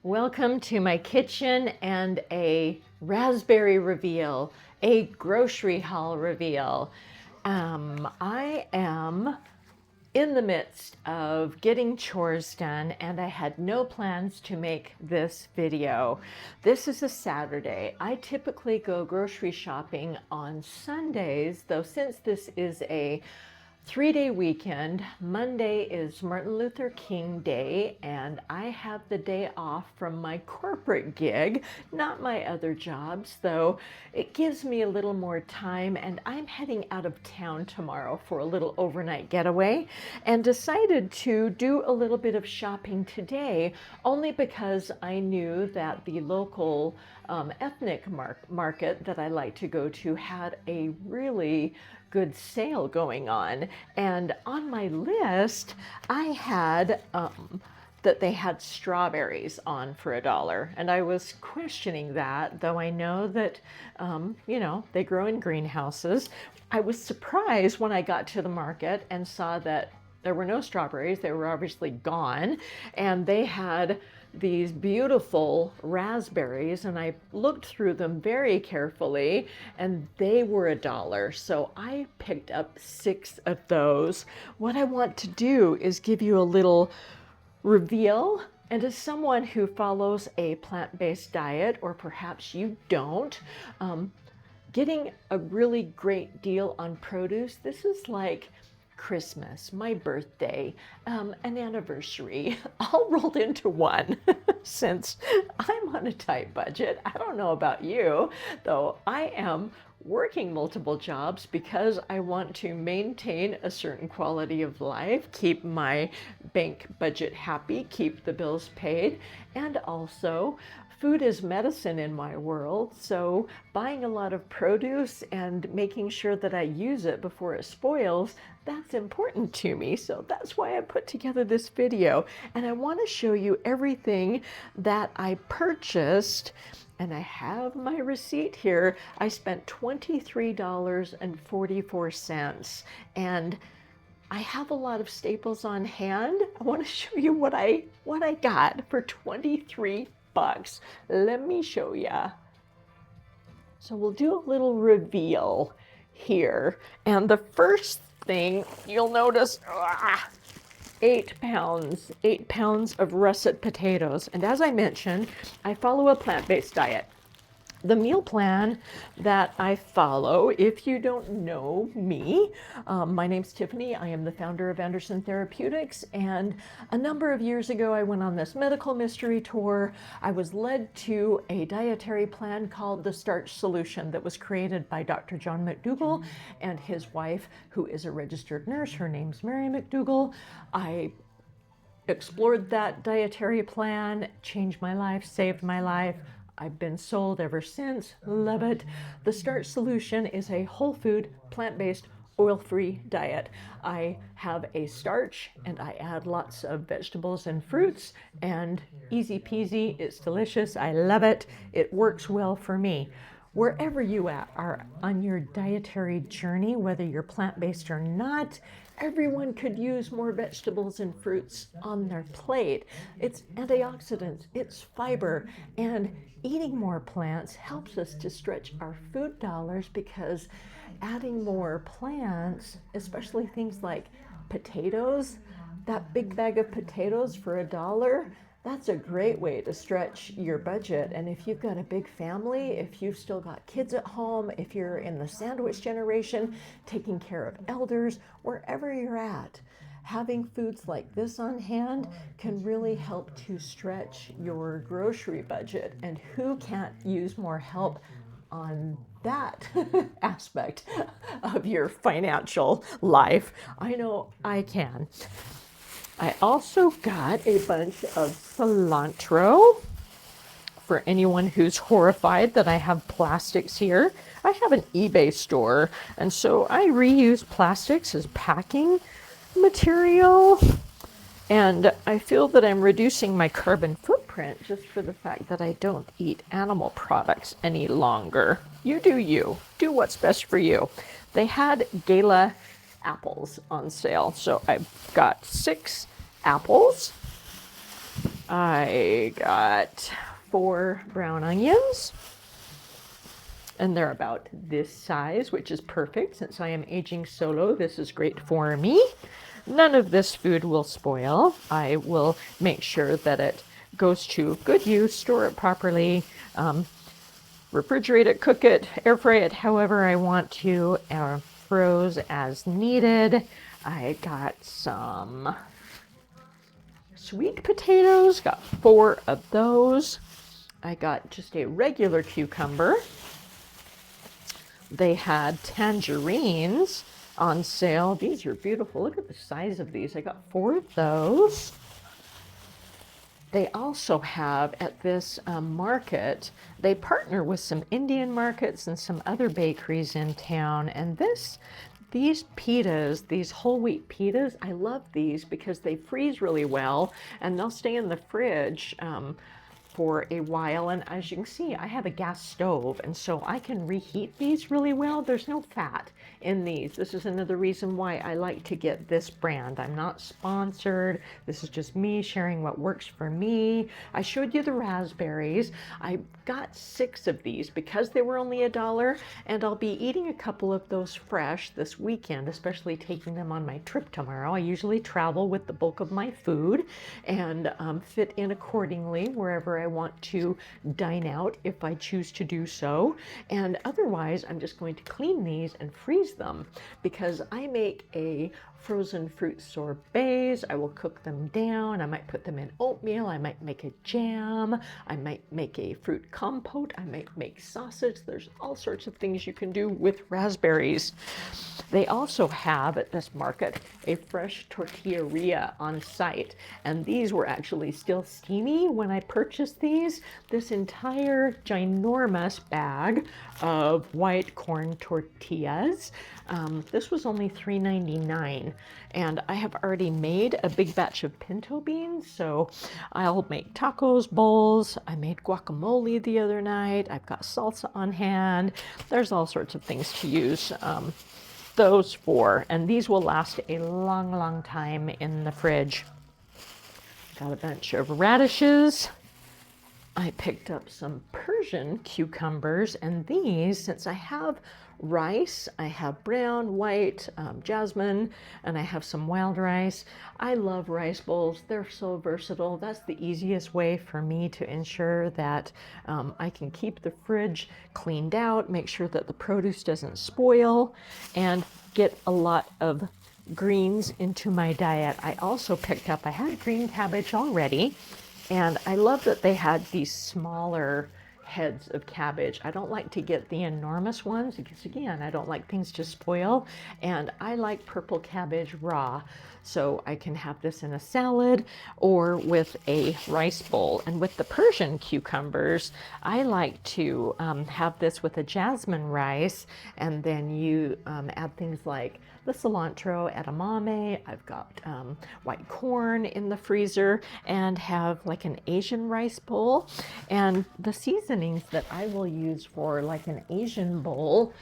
Welcome to my kitchen and a raspberry reveal, a grocery haul reveal. I am in the midst of getting chores done and I had no plans to make this video. This is a Saturday. I typically go grocery shopping on Sundays, though since this is a 3-day weekend, Monday is Martin Luther King Day, and I have the day off from my corporate gig, not my other jobs, though it gives me a little more time, and I'm heading out of town tomorrow for a little overnight getaway, and decided to do a little bit of shopping today, only because I knew that the local ethnic market that I like to go to had a really good sale going on. And on my list, I had that they had strawberries on for $1. And I was questioning that, though I know that, they grow in greenhouses. I was surprised when I got to the market and saw that there were no strawberries. They were obviously gone. And they had these beautiful raspberries, and I looked through them very carefully, and they were $1. So I picked up 6 of those. What I want to do is give you a little reveal. And as someone who follows a plant-based diet, or perhaps you don't, getting a really great deal on produce, this is like Christmas, my birthday, an anniversary, all rolled into one. Since I'm on a tight budget, I don't know about you, though I am working multiple jobs because I want to maintain a certain quality of life, keep my bank budget happy, keep the bills paid, and also food is medicine in my world, so buying a lot of produce and making sure that I use it before it spoils, that's important to me. So that's why I put together this video. And I want to show you everything that I purchased. And I have my receipt here. I spent $23.44. And I have a lot of staples on hand. I want to show you what I got for $23. Let me show ya. So we'll do a little reveal here. And the first thing you'll notice, 8 pounds of russet potatoes. And as I mentioned, I follow a plant-based diet. The meal plan that I follow, if you don't know me, my name's Tiffany. I am the founder of Anderson Therapeutics, and a number of years ago I went on this medical mystery tour. I was led to a dietary plan called the Starch Solution that was created by Dr. John McDougall and his wife, who is a registered nurse. Her name's Mary McDougall. I explored that dietary plan, changed my life, saved my life. I've been sold ever since, love it. The Starch Solution is a whole food, plant-based, oil-free diet. I have a starch and I add lots of vegetables and fruits, and easy peasy, it's delicious, I love it. It works well for me. Wherever you are on your dietary journey, whether you're plant-based or not, everyone could use more vegetables and fruits on their plate. It's antioxidants, it's fiber, and eating more plants helps us to stretch our food dollars, because adding more plants, especially things like potatoes, that big bag of potatoes for $1, that's a great way to stretch your budget. And if you've got a big family, if you've still got kids at home, if you're in the sandwich generation, taking care of elders, wherever you're at, having foods like this on hand can really help to stretch your grocery budget. And who can't use more help on that aspect of your financial life? I know I can. I also got a bunch of cilantro. For anyone who's horrified that I have plastics here, I have an eBay store, and so I reuse plastics as packing material, and I feel that I'm reducing my carbon footprint just for the fact that I don't eat animal products any longer. You do you. Do what's best for you. They had gala apples on sale, so I've got 6 apples. I got 4 brown onions, and they're about this size, which is perfect since I am aging solo. This is great for me. None of this food will spoil. I will make sure that it goes to good use, store it properly, refrigerate it, cook it, air fry it however I want to, froze as needed. I got some sweet potatoes, got 4 of those. I got just a regular cucumber. They had tangerines on sale. These are beautiful. Look at the size of these. I got 4 of those. They also have at this market, they partner with some Indian markets and some other bakeries in town. And these pitas, these whole wheat pitas, I love these because they freeze really well and they'll stay in the fridge for a while. And as you can see, I have a gas stove, and so I can reheat these really well. There's no fat in these. This is another reason why I like to get this brand. I'm not sponsored. This is just me sharing what works for me. I showed you the raspberries. I got 6 of these because they were only $1, and I'll be eating a couple of those fresh this weekend, especially taking them on my trip tomorrow. I usually travel with the bulk of my food and fit in accordingly wherever I want to dine out if I choose to do so. And otherwise, I'm just going to clean these and freeze them because I make a frozen fruit sorbets. I will cook them down. I might put them in oatmeal. I might make a jam. I might make a fruit compote. I might make sausage. There's all sorts of things you can do with raspberries. They also have at this market a fresh tortilleria on site, and these were actually still steamy when I purchased these. This entire ginormous bag of white corn tortillas. This was only $3.99, and I have already made a big batch of pinto beans, so I'll make tacos, bowls. I made guacamole the other night. I've got salsa on hand. There's all sorts of things to use those for, and these will last a long, long time in the fridge. Got a bunch of radishes. I picked up some Persian cucumbers, and these, since I have rice, I have brown, white, jasmine, and I have some wild rice. I love rice bowls. They're so versatile. That's the easiest way for me to ensure that I can keep the fridge cleaned out, make sure that the produce doesn't spoil, and get a lot of greens into my diet. I also picked up, I had green cabbage already, and I love that they had these smaller heads of cabbage. I don't like to get the enormous ones because, again, I don't like things to spoil, and I like purple cabbage raw. So I can have this in a salad or with a rice bowl. And with the Persian cucumbers, I like to have this with a jasmine rice, and then you add things like the cilantro, edamame. I've got white corn in the freezer, and have like an Asian rice bowl. And the seasonings that I will use for like an Asian bowl,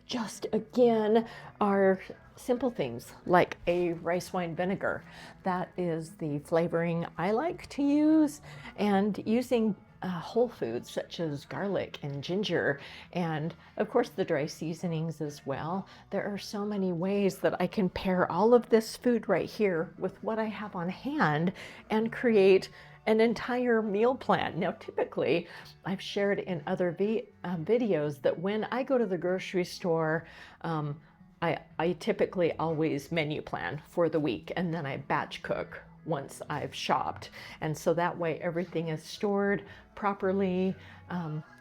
just again, are simple things like a rice wine vinegar. That is the flavoring I like to use, and using whole foods such as garlic and ginger, and of course the dry seasonings as well. There are so many ways that I can pair all of this food right here with what I have on hand and create an entire meal plan. Now, typically, I've shared in other videos that when I go to the grocery store, I typically always menu plan for the week, and then I batch cook once I've shopped. And so that way everything is stored properly.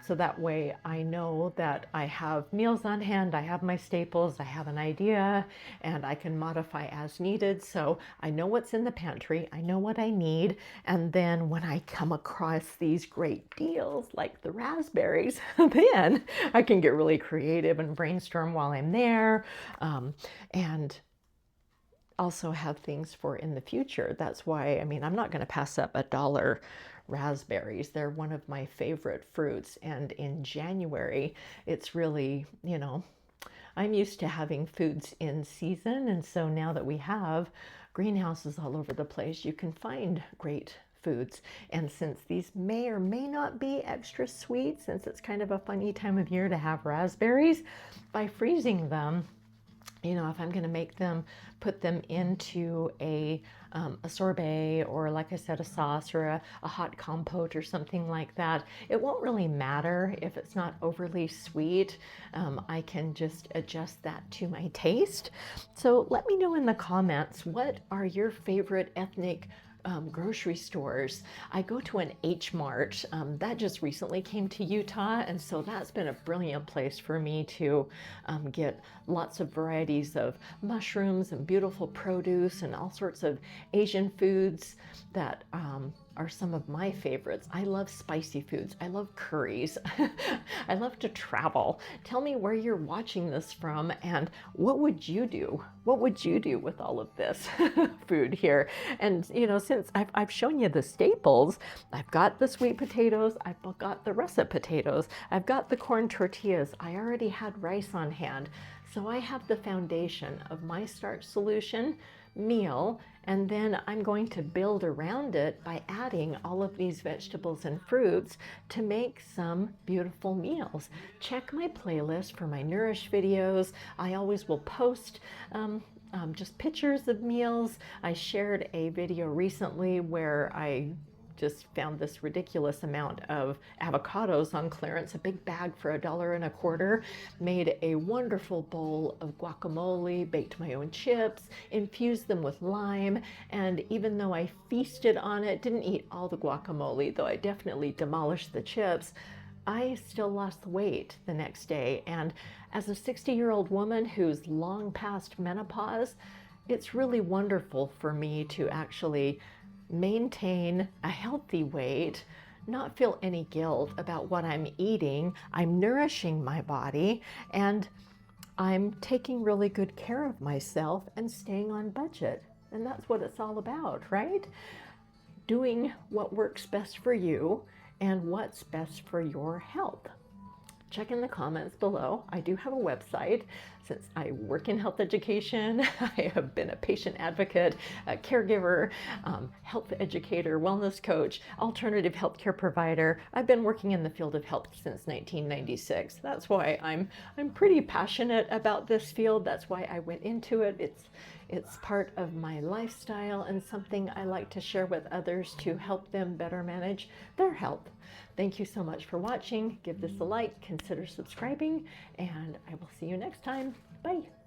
So that way I know that I have meals on hand, I have my staples, I have an idea, and I can modify as needed. So I know what's in the pantry, I know what I need, and then when I come across these great deals like the raspberries, then I can get really creative and brainstorm while I'm there, and also have things for in the future. That's why, I mean, I'm not going to pass up $1 raspberries. They're one of my favorite fruits. And in January, it's really, I'm used to having foods in season. And so now that we have greenhouses all over the place, you can find great foods. And since these may or may not be extra sweet, since it's kind of a funny time of year to have raspberries, by freezing them, you know, if I'm going to make them, put them into a sorbet, or like I said, a sauce, or a hot compote or something like that, it won't really matter if it's not overly sweet. I can just adjust that to my taste. So let me know in the comments, what are your favorite ethnic grocery stores? I go to an H Mart that just recently came to Utah, and so that's been a brilliant place for me to get lots of varieties of mushrooms and beautiful produce and all sorts of Asian foods that are some of my favorites. I love spicy foods. I love curries. I love to travel. Tell me where you're watching this from, and what would you do? What would you do with all of this food here? And you know, since I've shown you the staples, I've got the sweet potatoes, I've got the russet potatoes, I've got the corn tortillas, I already had rice on hand. So I have the foundation of my starch solution meal, and then I'm going to build around it by adding all of these vegetables and fruits to make some beautiful meals. Check my playlist for my Nourish videos. I always will post just pictures of meals. I shared a video recently where I just found this ridiculous amount of avocados on clearance, a big bag for $1.25, made a wonderful bowl of guacamole, baked my own chips, infused them with lime, and even though I feasted on it, didn't eat all the guacamole, though I definitely demolished the chips, I still lost weight the next day. And as a 60-year-old woman who's long past menopause, it's really wonderful for me to actually maintain a healthy weight, not feel any guilt about what I'm eating. I'm nourishing my body, and I'm taking really good care of myself and staying on budget. And that's what it's all about, right? Doing what works best for you and what's best for your health. Check in the comments below. I do have a website. Since I work in health education, I have been a patient advocate, a caregiver, health educator, wellness coach, alternative healthcare provider. I've been working in the field of health since 1996. That's why I'm pretty passionate about this field. That's why I went into it. It's part of my lifestyle and something I like to share with others to help them better manage their health. Thank you so much for watching. Give this a like, consider subscribing, and I will see you next time. Bye.